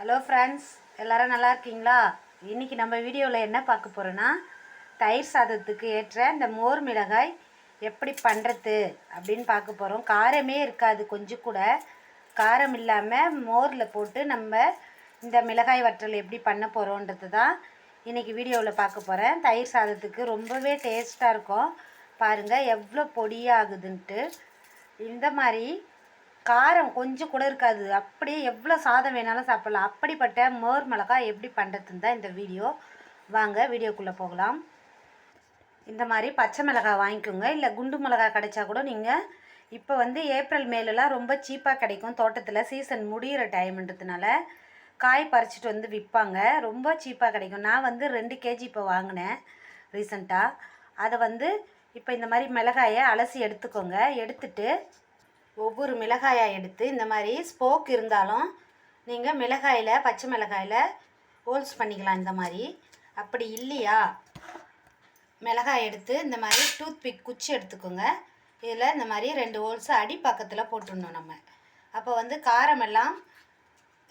Hello friends, எல்லோரும் நல்லா இருக்கீங்களா? இன்றைக்கி நம்ம வீடியோவில் என்ன பார்க்க போகிறோன்னா, தயிர் சாதத்துக்கு ஏற்ற இந்த மோர் மிளகாய் எப்படி பண்ணுறது அப்படின்னு பார்க்க போகிறோம். காரமே இருக்காது, கொஞ்சம் கூட காரம் இல்லாமல் மோரில் போட்டு நம்ம இந்த மிளகாய் வற்றல் எப்படி பண்ண போகிறோன்றது தான் இன்றைக்கி வீடியோவில் பார்க்க போகிறேன். தயிர் சாதத்துக்கு ரொம்பவே டேஸ்ட்டாக இருக்கும். பாருங்கள் எவ்வளோ பொடியாகுதுன்ட்டு. இந்த மாதிரி காரம் கொஞ்சம் கூட இருக்காது, அப்படியே எவ்வளோ சாதம் வேணாலும் சாப்பிட்லாம். அப்படிப்பட்ட மோர் மிளகாய் எப்படி பண்ணுறதுன்னு தான் இந்த வீடியோ. வாங்க வீடியோக்குள்ளே போகலாம். இந்த மாதிரி பச்சை மிளகாய் வாங்கிக்கோங்க, இல்லை குண்டு மிளகாய் கிடைச்சா கூட நீங்கள் இப்போ ஏப்ரல் மேலெலாம் ரொம்ப சீப்பாக கிடைக்கும். தோட்டத்தில் சீசன் முடிகிற டைம்ன்றதுனால காய் பறிச்சிட்டு விற்பாங்க, ரொம்ப சீப்பாக கிடைக்கும். நான் 2 கேஜி இப்போ வாங்கினேன் ரீசண்டாக. அதை இப்போ இந்த மாதிரி மிளகாயை அலசி எடுத்துக்கோங்க. எடுத்துட்டு ஒவ்வொரு மிளகாயாக எடுத்து இந்த மாதிரி ஸ்போக் இருந்தாலும் நீங்கள் மிளகாயில் பச்சை மிளகாயில் ஹோல்ஸ் பண்ணிக்கலாம். இந்த மாதிரி அப்படி இல்லையா, மிளகாய் எடுத்து இந்த மாதிரி டூத் பிக் குச்சி எடுத்துக்கோங்க. இதில் இந்த மாதிரி 2 ஹோல்ஸு அடி பக்கத்தில் போட்டுடணும் நம்ம. அப்போ காரமெல்லாம்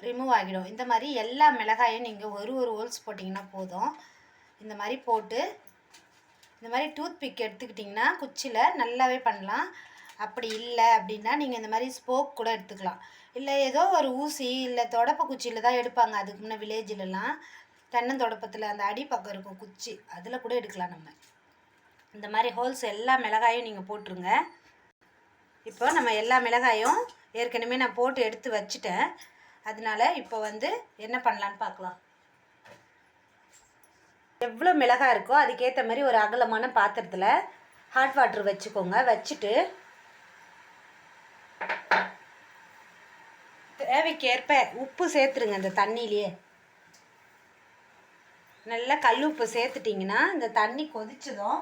ரிமூவ் ஆகிடும். இந்த மாதிரி எல்லா மிளகாயும் நீங்கள் ஒரு ஹோல்ஸ் போட்டிங்கன்னா போதும். இந்த மாதிரி போட்டு இந்த மாதிரி டூத் பிக் எடுத்துக்கிட்டிங்கன்னா குச்சியில் நல்லாவே பண்ணலாம். அப்படி இல்லை அப்படின்னா நீங்கள் இந்த மாதிரி ஸ்போக் கூட எடுத்துக்கலாம். இல்லை ஏதோ ஒரு ஊசி இல்லை தொடப்ப குச்சியில் தான் எடுப்பாங்க. அதுக்கு முன்னே வில்லேஜிலலாம் தென்னந்தொடப்பத்தில் அந்த அடி பக்கம் இருக்கும் குச்சி, அதில் கூட எடுக்கலாம். நம்ம இந்த மாதிரி ஹோல்ஸ் எல்லா மிளகாயும் நீங்கள் போட்டுருங்க. இப்போ நம்ம எல்லா மிளகாயும் ஏற்கனவே நான் போட்டு எடுத்து வச்சுட்டேன். அதனால இப்போ என்ன பண்ணலான்னு பார்க்கலாம். எவ்வளோ மிளகாய் இருக்கோ அதுக்கேற்ற மாதிரி ஒரு அகலமான பாத்திரத்தில் ஹாட் வாட்டர் வச்சுக்கோங்க. வச்சுட்டு தேவைக்கேற்ப உப்பு சேர்த்துருங்க. இந்த தண்ணியிலே நல்லா கல் உப்பு சேர்த்துட்டிங்கன்னா இந்த தண்ணி கொதிச்சதும்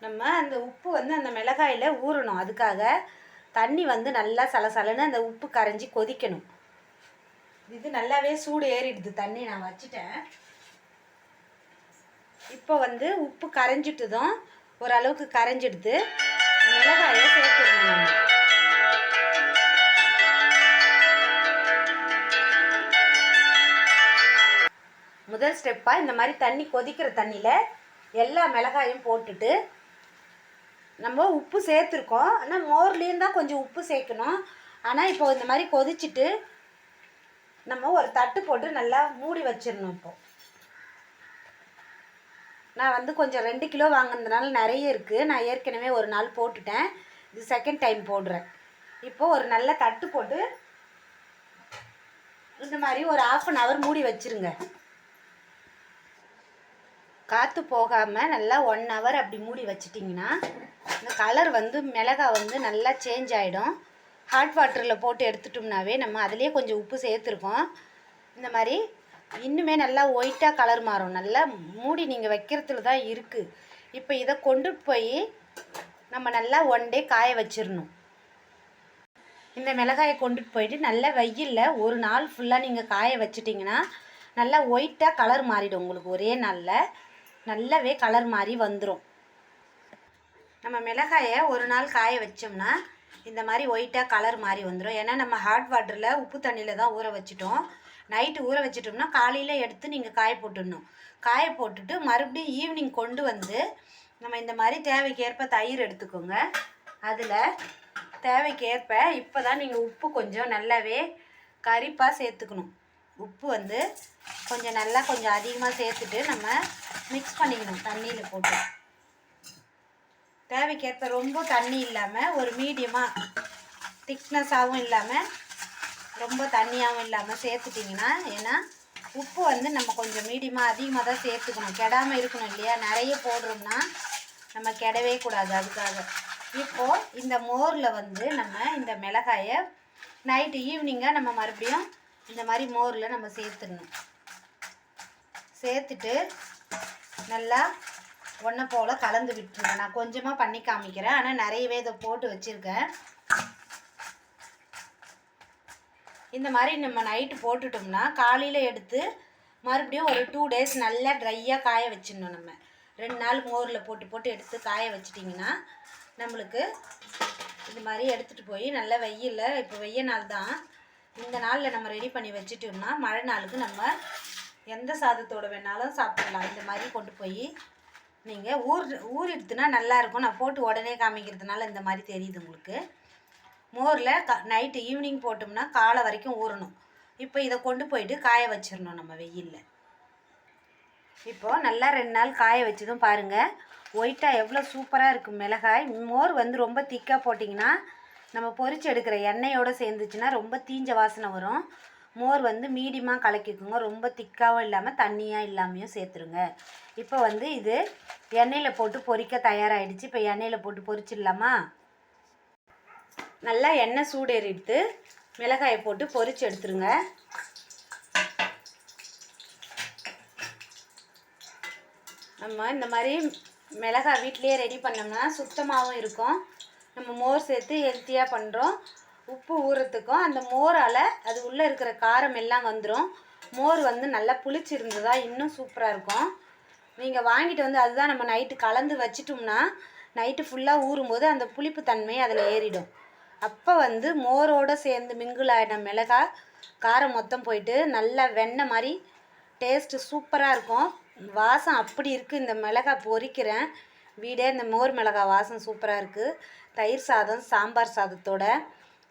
நம்ம அந்த உப்பு அந்த மிளகாயில் ஊறணும். அதுக்காக தண்ணி நல்லா சலசலன்னு அந்த உப்பு கரைஞ்சி கொதிக்கணும். இது நல்லாவே சூடு ஏறிடுது தண்ணி. நான் வச்சுட்டேன். இப்போ உப்பு கரைஞ்சிட்டுதும் ஓரளவுக்கு கரைஞ்சிடுது. மிளகாயை சேர்த்துக்கணும். முதல் ஸ்டெப்பாக இந்த மாதிரி தண்ணி கொதிக்கிற தண்ணியில் எல்லா மிளகாயும் போட்டுட்டு நம்ம உப்பு சேர்த்துருக்கோம். ஆனால் மோர்லேயும் தான் கொஞ்சம் உப்பு சேர்க்கணும். ஆனால் இப்போ இந்த மாதிரி கொதிச்சுட்டு நம்ம ஒரு தட்டு போட்டு நல்லா மூடி வச்சிடணும். இப்போ நான் கொஞ்சம் 2 கிலோ வாங்கினதுனால நிறைய இருக்குது. நான் ஏற்கனவே ஒரு நாள் போட்டுட்டேன், இது செகண்ட் டைம் போடுறேன். இப்போது ஒரு நல்ல தட்டு போட்டு இந்த மாதிரி ஒரு 1/2 hour மூடி வச்சுருங்க. காற்று போகாமல் நல்லா 1 hour அப்படி மூடி வச்சிட்டிங்கன்னா இந்த கலர் மிளகாய் நல்லா சேஞ்ச் ஆகிடும். ஹாட் வாட்டரில் போட்டு எடுத்துட்டோம்னாவே நம்ம அதிலே கொஞ்சம் உப்பு சேர்த்துருக்கோம். இந்த மாதிரி இன்னுமே நல்லா ஒயிட்டாக கலர் மாறும். நல்லா மூடி நீங்கள் வைக்கிறதுல தான் இருக்குது. இப்போ இதை கொண்டு போய் நம்ம நல்லா 1 day காய வச்சிடணும். இந்த மிளகாயை கொண்டுட்டு போயிட்டு நல்லா வெயிலில் ஒரு நாள் ஃபுல்லாக நீங்கள் காய வச்சிட்டிங்கன்னா நல்லா ஒயிட்டாக கலர் மாறிடும். உங்களுக்கு ஒரே நாளில் நல்லாவே கலர் மாறி வந்துடும். நம்ம மிளகாயை ஒரு நாள் காய வச்சோம்னா இந்த மாதிரி ஒயிட்டாக கலர் மாறி வந்துடும். ஏன்னா நம்ம ஹாட் வாட்டரில் உப்பு தண்ணியில் தான் ஊற வச்சிட்டோம். நைட்டு ஊற வச்சிட்டோம்னா காலையில் எடுத்து நீங்கள் காய போட்டுடணும். காய போட்டுட்டு மறுபடியும் ஈவினிங் கொண்டு நம்ம இந்த மாதிரி தேவைக்கேற்ப தயிர் எடுத்துக்கோங்க. அதில் தேவைக்கேற்ப இப்போ தான் நீங்கள் உப்பு கொஞ்சம் நல்லாவே கரிப்பாக சேர்த்துக்கணும். உப்பு கொஞ்சம் அதிகமாக சேர்த்துட்டு நம்ம மிக்ஸ் பண்ணிக்கணும் தண்ணியில் போட்டு. தேவைக்கேற்ப ரொம்ப தண்ணி இல்லாமல் ஒரு மீடியமாக திக்னஸாகவும் இல்லாமல் ரொம்ப தண்ணியாகவும் இல்லாமல் சேர்த்துட்டிங்கன்னா, ஏன்னா உப்பு நம்ம கொஞ்சம் மீடியமாக அதிகமாக தான் சேர்த்துக்கணும். கெடாமல் இருக்கணும் இல்லையா? நிறைய போடுறோம்னா நம்ம கெடவே கூடாது. அதுக்காக இப்போது இந்த மோரில் நம்ம இந்த மிளகாயை நைட்டு ஈவினிங்காக நம்ம மறுபடியும் இந்த மாதிரி மோரில் நம்ம சேர்த்துடணும். சேர்த்துட்டு நல்லா ஒன்றை போல் கலந்து விட்டுருங்க. நான் கொஞ்சமாக பண்ணி காமிக்கிறேன், ஆனால் நிறையவே இதை போட்டு வச்சுருக்கேன். இந்த மாதிரி நம்ம நைட்டு போட்டுட்டோம்னா காலையில் எடுத்து மறுபடியும் ஒரு 2 days நல்லா ட்ரையாக காய வச்சிடணும். நம்ம 2 நாள் மோரில் போட்டு எடுத்து காய வச்சிட்டிங்கன்னா நம்மளுக்கு இது மாதிரி எடுத்துகிட்டு போய் நல்லா வெயிலில், இப்போ வெய்ய நாள் தான், இந்த நாளில் நம்ம ரெடி பண்ணி வச்சுட்டோம்னா மழை நாளுக்கு நம்ம எந்த சாதத்தோடு வேணாலும் சாப்பிடலாம். இந்த மாதிரி கொண்டு போய் நீங்கள் ஊறிடுத்துனா நல்லாயிருக்கும். நான் போட்டு உடனே காமிக்கிறதுனால இந்த மாதிரி தெரியுது உங்களுக்கு. மோரில் நைட்டு ஈவினிங் போட்டோம்னா காலை வரைக்கும் ஊறணும். இப்போ இதை கொண்டு போயிட்டு காய வச்சிடணும் நம்ம வெயிலில். இப்போது நல்லா 2 நாள் காய வச்சதும் பாருங்கள் ஒயிட்டாக எவ்வளோ சூப்பராக இருக்கும் மிளகாய். மோர் வந்து ரொம்ப திக்காக போட்டிங்கன்னா நம்ம பொரிச்சு எடுக்கிற எண்ணெயோடு சேர்ந்துச்சுன்னா ரொம்ப தீஞ்ச வாசனை வரும். மோர் வந்து மீடியமாக கலக்கிக்குங்க, ரொம்ப திக்காகவும் இல்லாமல் தண்ணியாக இல்லாமையும் சேர்த்துருங்க. இப்போ வந்து இது எண்ணெயில் போட்டு பொரிக்க தயாராகிடுச்சு. இப்போ எண்ணெயில் போட்டு பொரிச்சிடலாமா? நல்லா எண்ணெய் சூடேறிடுத்து மிளகாயை போட்டு பொரிச்சு எடுத்துருங்க. நம்ம இந்த மாதிரி மிளகாய் வீட்டிலையே ரெடி பண்ணோம்னா சுத்தமாகவும் இருக்கும். நம்ம மோர் சேர்த்து ஹெல்த்தியாக பண்ணுறோம். உப்பு ஊறத்துக்கும் அந்த மோரால் அது உள்ளே இருக்கிற காரம் எல்லாம் வந்துடும். மோர் வந்து நல்லா புளிச்சிருந்ததா இன்னும் சூப்பராக இருக்கும். நீங்கள் வாங்கிட்டு வந்து அதுதான் நம்ம நைட்டு கலந்து வச்சிட்டோம்னா நைட்டு ஃபுல்லாக ஊறும்போது அந்த புளிப்பு தன்மை அதில் ஏறிடும். அப்போ வந்து மோரோடு சேர்ந்து மிங்கிள் ஆகிடும் மிளகாய் காரம் மொத்தம் போயிட்டு நல்லா வெண்ணெய் மாதிரி டேஸ்ட்டு சூப்பராக இருக்கும். வாசம் அப்படி இருக்குது. இந்த மிளகாய் பொரிக்கிறேன் வீடே இந்த மோர் மிளகாய் வாசம் சூப்பராக இருக்குது. தயிர் சாதம் சாம்பார் சாதத்தோட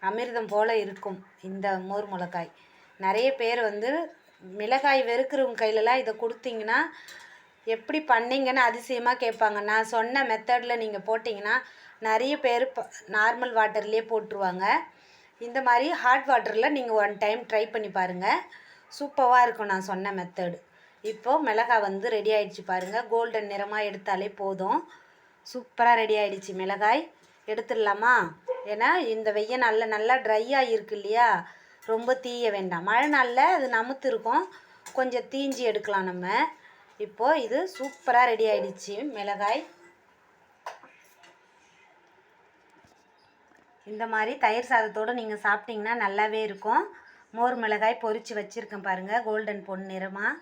அமிர்தம் போல் இருக்கும் இந்த மோர் மிளகாய். நிறைய பேர் வந்து மிளகாய் வெறுக்கிறவங்க கையிலலாம் இதை கொடுத்தீங்கன்னா எப்படி பண்ணிங்கன்னு அதிசயமாக கேட்பாங்க. நான் சொன்ன மெத்தடில் நீங்கள் போட்டிங்கன்னா நிறைய பேர் நார்மல் வாட்டர்லேயே போட்டுருவாங்க. இந்த மாதிரி ஹாட் வாட்டரில் நீங்கள் 1 டைம் ட்ரை பண்ணி பாருங்கள், சூப்பராக இருக்கும் நான் சொன்ன மெத்தடு. இப்போது மிளகாய் வந்து ரெடி ஆகிடுச்சு பாருங்கள். கோல்டன் நிறமாக எடுத்தாலே போதும். சூப்பராக ரெடி ஆகிடுச்சு மிளகாய். எடுத்துடலாமா? ஏன்னா இந்த வெய்ய நாளில் நல்லா ட்ரையாக இருக்கு இல்லையா, ரொம்ப தீய வேண்டாம். மழை நாளில் அது நமுத்து இருக்கும், கொஞ்சம் தீஞ்சி எடுக்கலாம் நம்ம. இப்போது இது சூப்பராக ரெடி ஆகிடுச்சு மிளகாய். இந்த மாதிரி தயிர் சாதத்தோடு நீங்கள் சாப்பிட்டிங்கன்னா நல்லாவே இருக்கும். மோர் மிளகாய் பொரித்து வச்சுருக்கேன் பாருங்கள், கோல்டன் பொன் நிறமாக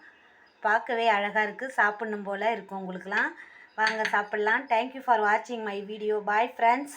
பார்க்கவே அழகாக இருக்குது. சாப்பிட்ணும் போல் இருக்கும் உங்களுக்குலாம். வாங்க சாப்பிட்லாம். தேங்க்யூ ஃபார் வாட்சிங் மை வீடியோ. Bye friends.